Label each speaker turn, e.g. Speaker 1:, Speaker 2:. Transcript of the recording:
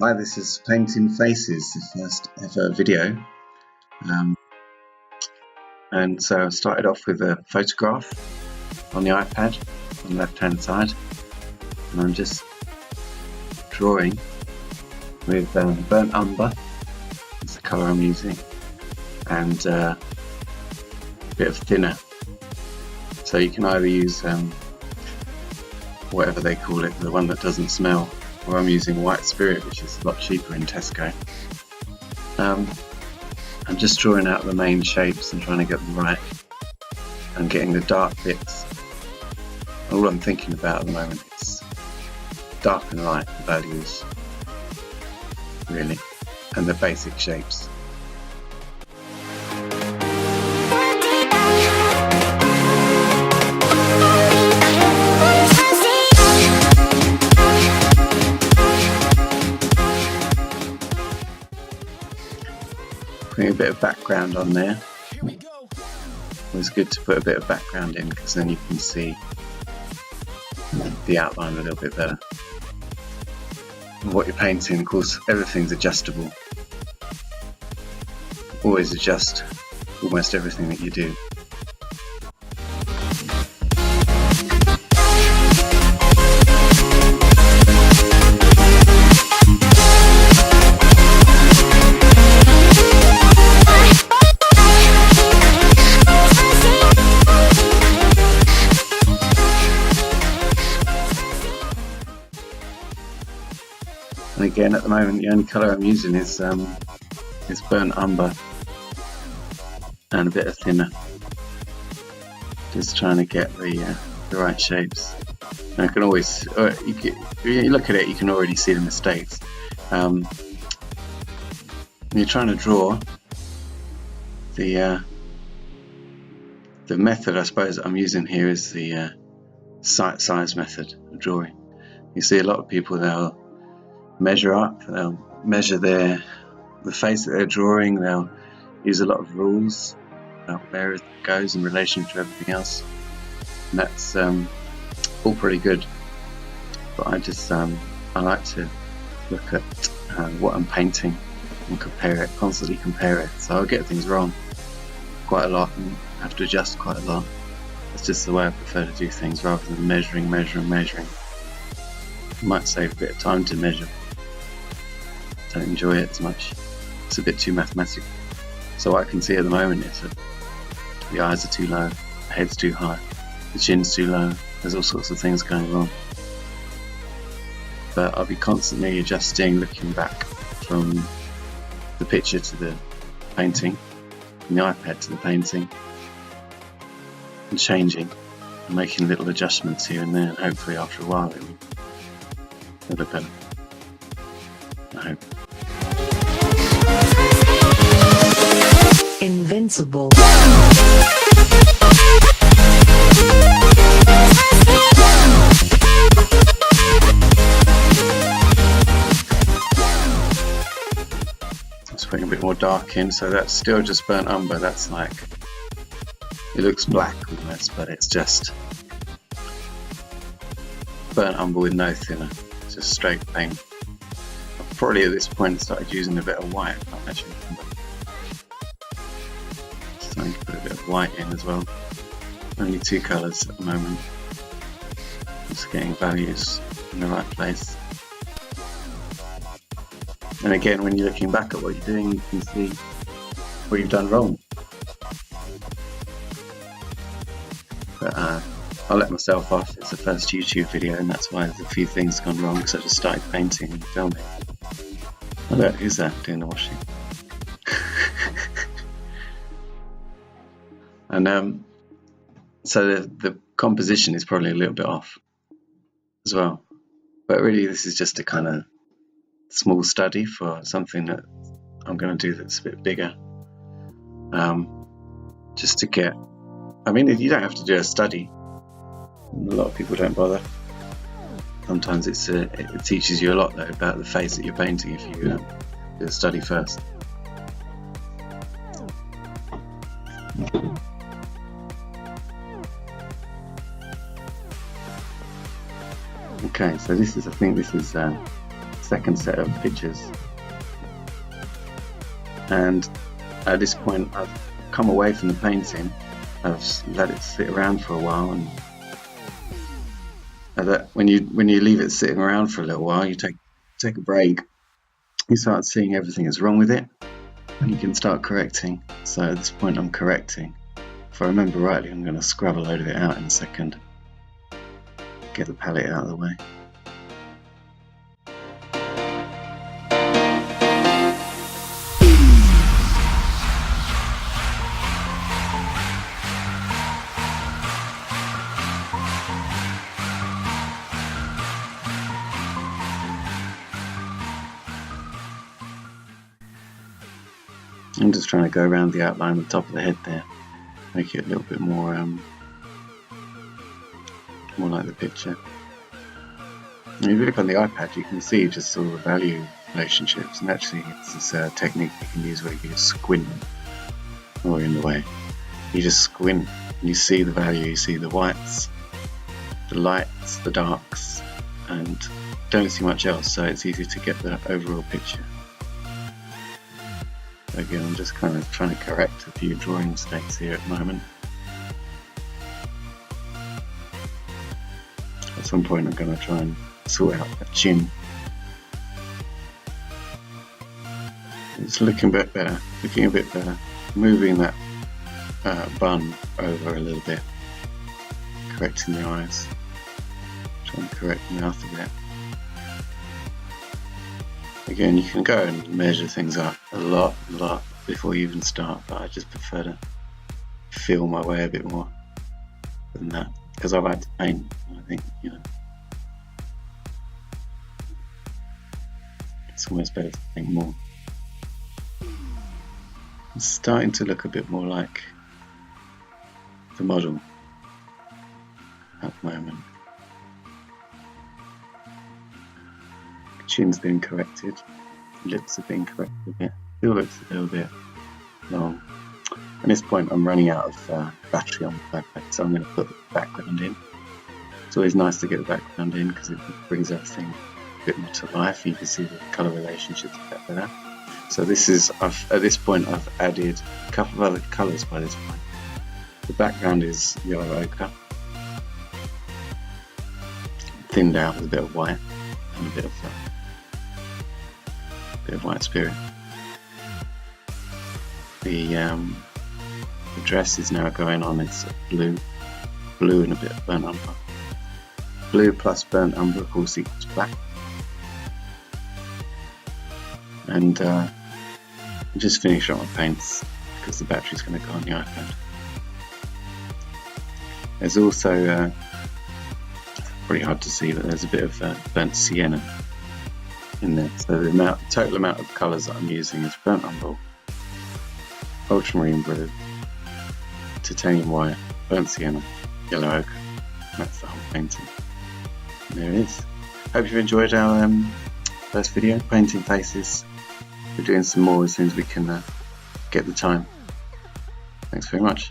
Speaker 1: Hi, this is Painting Faces, the first ever video. And so I started off with a photograph on the iPad on the left hand side, and I'm just drawing with burnt umber, that's the colour I'm using, and a bit of thinner. So you can either use whatever they call it, the one that doesn't smell, or I'm using white spirit, which is a lot cheaper in Tesco. I'm just drawing out the main shapes and trying to get them right and getting the dark bits. All I'm thinking about at the moment is dark and light values, really, and the basic shapes. Putting a bit of background on there. It's good to put a bit of background in because then you can see the outline a little bit better. And what you're painting, of course, everything's adjustable. Always adjust almost everything that you do. And again, at the moment, the only colour I'm using is burnt umber and a bit of thinner. Just trying to get the right shapes. And I can always, when you look at it, you can already see the mistakes. When you're trying to draw, the method I suppose I'm using here is the sight size method of drawing. You see a lot of people, they'll measure up, they'll measure the face that they're drawing, they'll use a lot of rules about where it goes in relation to everything else, and that's all pretty good, but I just I like to look at what I'm painting and compare it, constantly compare it, so I'll get things wrong quite a lot and have to adjust quite a lot. That's just the way I prefer to do things, rather than measuring. It might save a bit of time to measure. Don't enjoy it as much. It's a bit too mathematical. So what I can see at the moment is that the eyes are too low, the head's too high, the chin's too low. There's all sorts of things going wrong. But I'll be constantly adjusting, looking back from the picture to the painting, from the iPad to the painting, and changing and making little adjustments here and there, and hopefully after a while it will look better. I hope.
Speaker 2: Invincible.
Speaker 1: Just putting a bit more dark in, so that's still just burnt umber. That's like, it looks black almost, but it's just burnt umber with no thinner. It's just straight paint. I've probably at this point started using a bit of white. I can't actually remember. Starting to put a bit of white in as well. Only two colours at the moment. Just getting values in the right place. And again, when you're looking back at what you're doing, you can see what you've done wrong. But I'll let myself off. It's the first YouTube video, and that's why there's a few things gone wrong, because I just started painting and filming. Oh look, who's that doing the washing? And so the composition is probably a little bit off as well. But really, this is just a kind of small study for something that I'm going to do that's a bit bigger. Just to get, I mean, you don't have to do a study. A lot of people don't bother. Sometimes it teaches you a lot though about the face that you're painting if you do a study first. Okay, so this is, I think this is second set of pictures, and at this point I've come away from the painting. I've let it sit around for a while, and when you leave it sitting around for a little while, you take a break, you start seeing everything that's wrong with it, and you can start correcting. So at this point I'm correcting. If I remember rightly, I'm going to scrub a load of it out in a second, get the palette out of the way. I'm just trying to go around the outline of the top of the head there, make it a little bit more like the picture. And if you look on the iPad, you can see just all the value relationships, and actually it's this technique you can use where you just squint, or in the way, you just squint and you see the value, you see the whites, the lights, the darks, and don't see much else, so it's easy to get the overall picture. Again, I'm just kind of trying to correct a few drawing mistakes here at the moment. At some point I'm going to try and sort out that chin. It's looking a bit better, moving that bun over a little bit, correcting the eyes, trying to correct the mouth a bit. Again, you can go and measure things up a lot before you even start, but I just prefer to feel my way a bit more than that, because I like to paint. I think, it's almost better to think more. It's starting to look a bit more like the model at the moment. Chin's been corrected, lips have been corrected a bit, still looks a little bit long. At this point I'm running out of battery on the iPad, so I'm going to put the background in. It's always nice to get the background in because it brings everything a bit more to life. You can see the colour relationships a bit better. So this is, at this point I've added a couple of other colours by this point. The background is yellow ochre, thinned out with a bit of white and a bit of white spirit. The dress is now going on, it's blue and a bit of burnt umber. Blue plus burnt umber of course equals black. And I'm just finishing up my paints because the battery's going to go on the iPad. There's also, pretty hard to see, but there's a bit of burnt sienna in there. So the total amount of colours that I'm using is burnt umber, ultramarine blue, titanium white, burnt sienna, yellow ochre. That's the whole painting. And there it is. Hope you've enjoyed our first video, painting faces. We're doing some more as soon as we can get the time. Thanks very much.